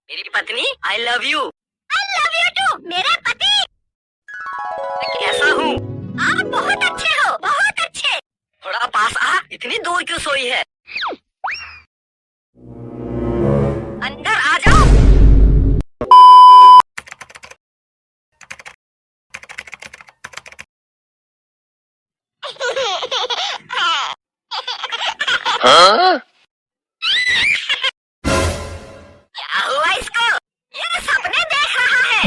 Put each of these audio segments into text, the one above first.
मेरी पत्नी, I love you. I love you too मेरे पति। मैं कैसा हूँ? आप बहुत अच्छे हो, बहुत अच्छे। थोड़ा पास आ, इतनी दूर क्यों सोई है? अंदर आ जाओ। हाँ? क्या हुआ इसको? ये सपने देख रहा है।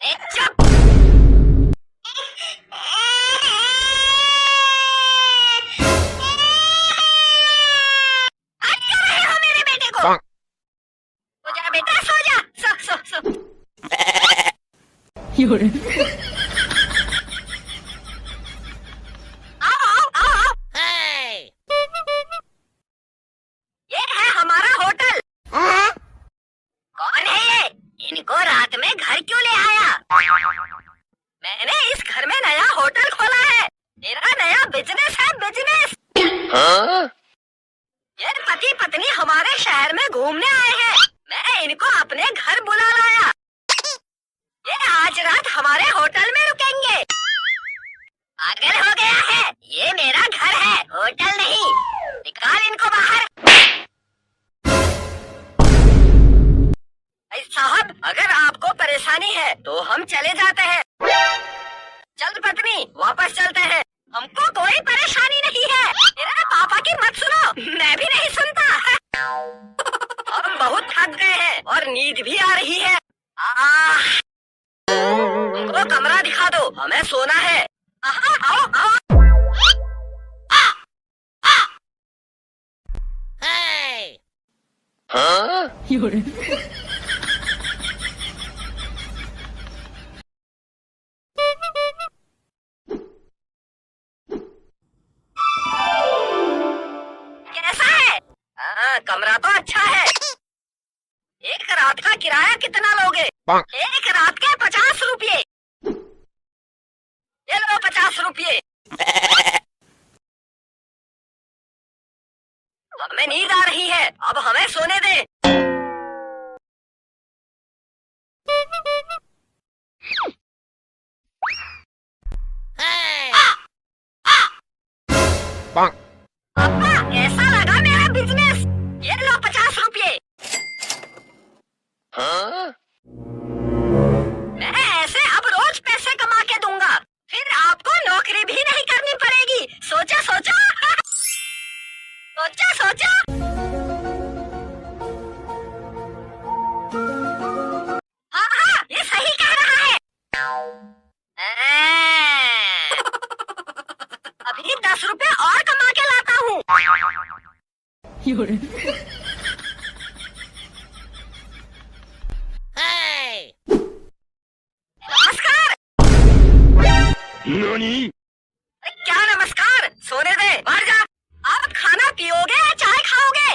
ए, चुप। आज कर रहे हो मेरे बेटे को? सो जा बेटा, सो जा, सो सो सो। आओ आओ आओ आओ। ये है हमारा होटल। कौन है ये? इनको रात में घर क्यों ले आया? मैंने इस घर में नया होटल खोला है। मेरा नया बिजनेस है, बिजनेस। हाँ? ये पति पत्नी हमारे शहर में घूमने आए हैं। मैं इनको अपने घर बुला लाया। ये आज रात हमारे होटल में रुकेंगे। पागल हो गया है? ये मेरा घर है, होटल नहीं। निकाल इनको बाहर। भाई साहब, अगर आपको परेशानी है तो हम चले जाते हैं। चल पत्नी, वापस चलते हैं। हमको कोई परेशानी नहीं है। मेरे पापा की मत सुनो, मैं भी नहीं सुनता। हम बहुत थक गए हैं और नींद भी आ रही है। हमको कमरा दिखा दो, हमें सोना है। आओ आओ। हाँ? कैसा है? हाँ, कमरा तो अच्छा है। एक रात का किराया कितना लोगे? एक रात के 50 रुपये। ये लो 50 रुपये। हमें नींद आ रही है, अब हमें सोने दे। पापा, कैसा लगा मेरा बिजनेस? ये लो 50 रुपये। हाँ? मैं ऐसे अब रोज पैसे कमा के दूंगा, फिर आपको नौकरी भी नहीं करनी पड़ेगी। सोचा सोचा। सोचा सोचा। हाँ हाँ, ये सही कह रहा है। अभी 10 रुपए और कमा के लाता हूँ। नमस्कार। नानी? क्या नमस्कार? सोने दे, बाहर जा। आप खाना पियोगे या चाय खाओगे?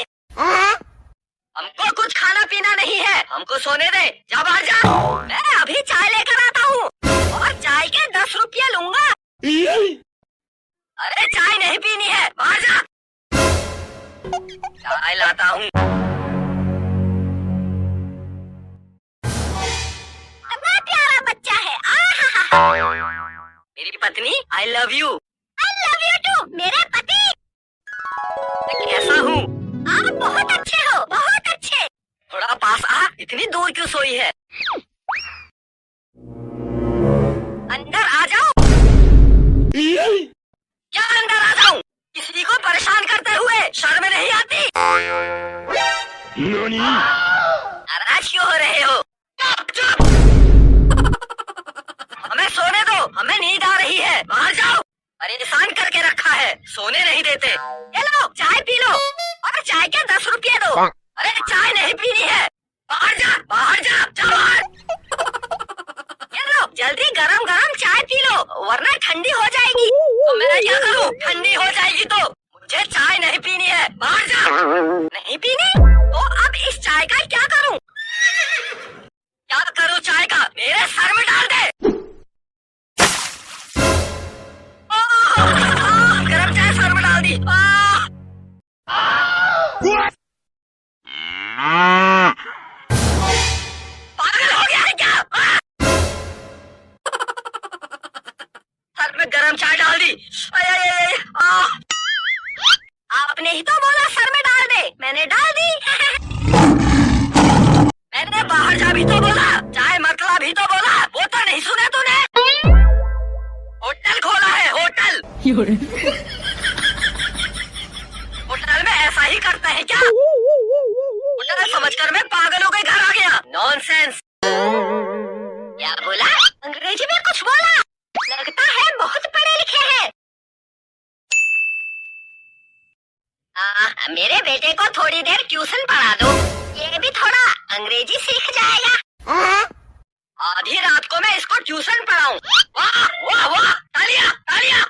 हमको कुछ खाना पीना नहीं है, हमको सोने दे। जा बाहर जा। मैं अभी चाय लेकर आता हूँ और चाय के 10 रुपये लूंगा। अरे चाय नहीं पीनी है, बाहर जा। चाय लाता हूँ। कितना प्यारा बच्चा है। आहा। मेरी पत्नी, I love you. I love you too मेरे पति। मैं कैसा हूँ? आप बहुत अच्छे हो, बहुत अच्छे। थोड़ा पास आ, इतनी दूर क्यों सोई है? अंदर आ जाओ। क्या अंदर आ जाऊँ? किसी को परेशान करते हुए शर्म नहीं आती? नानी? नाराज क्यों हो रहे हो? चुप चुप। हमें सोने दो, हमें नींद आ रही है। बाहर जाओ। परेशान करके रखा है, सोने नहीं देते। ये लो, चाय पी लो और चाय के 10 रुपये दो। अरे चाय नहीं पीनी है, बाहर जा, बाहर जा, जा बाहर। ये लो, जल्दी गरम गरम चाय पी लो, वरना ठंडी हो जाएगी। तो मैं क्या करूँ? ठंडी हो जाएगी तो। मुझे चाय नहीं पीनी है, बाहर जा। नहीं पीनी? तो अब इस चाय का क्या करूँ? क्या करूँ चाय का? मेरे सर में डाल दे। गरम चाय सर में डाल दी। सोचकर मैं पागलों के घर आ गया। नॉनसेंस। क्या बोला? अंग्रेजी में कुछ बोला? लगता है बहुत पढ़े लिखे हैं। मेरे बेटे को थोड़ी देर ट्यूशन पढ़ा दो, ये भी थोड़ा अंग्रेजी सीख जाएगा। आधी रात को मैं इसको ट्यूशन पढ़ाऊं। वाह वाह वाह, तालियां तालियां।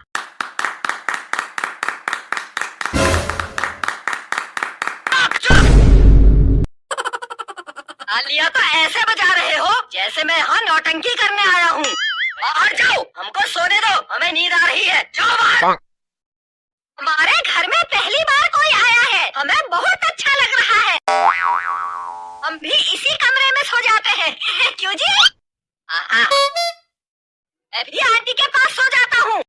तालियां तो ऐसे बजा रहे हो जैसे मैं यहाँ नौटंकी करने आया हूँ। बाहर जाओ, हमको सोने दो, हमें नींद आ रही है। जाओ बाहर। हमारे घर में पहली बार कोई आया है, हमें बहुत अच्छा लग रहा है। हम भी इसी कमरे में सो जाते हैं। क्यों जी? मैं भी आंटी के पास सो जाता हूँ।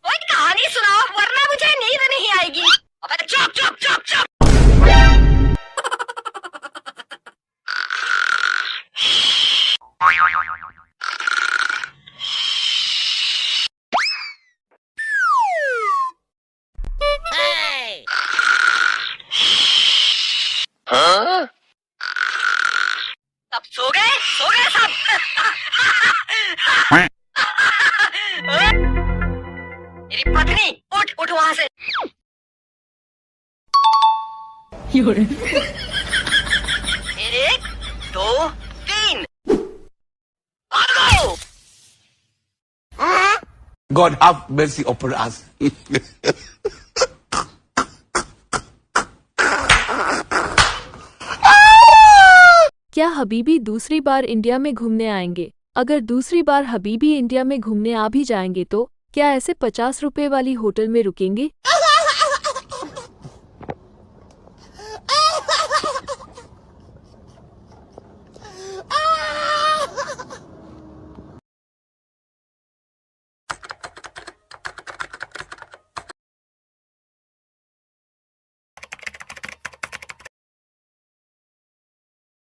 कोई कहानी सुनाओ वरना मुझे नींद नहीं आएगी। अबे चुप चुप चुप चुप। Huh? सब सो गए सब। मेरी पत्नी, उठ उठ वहाँ से। एक दो तीन, भागो। God have mercy upon us. क्या हबीबी दूसरी बार इंडिया में घूमने आएंगे? अगर दूसरी बार हबीबी इंडिया में घूमने आ भी जाएंगे तो क्या ऐसे 50 रुपए वाली होटल में रुकेंगे?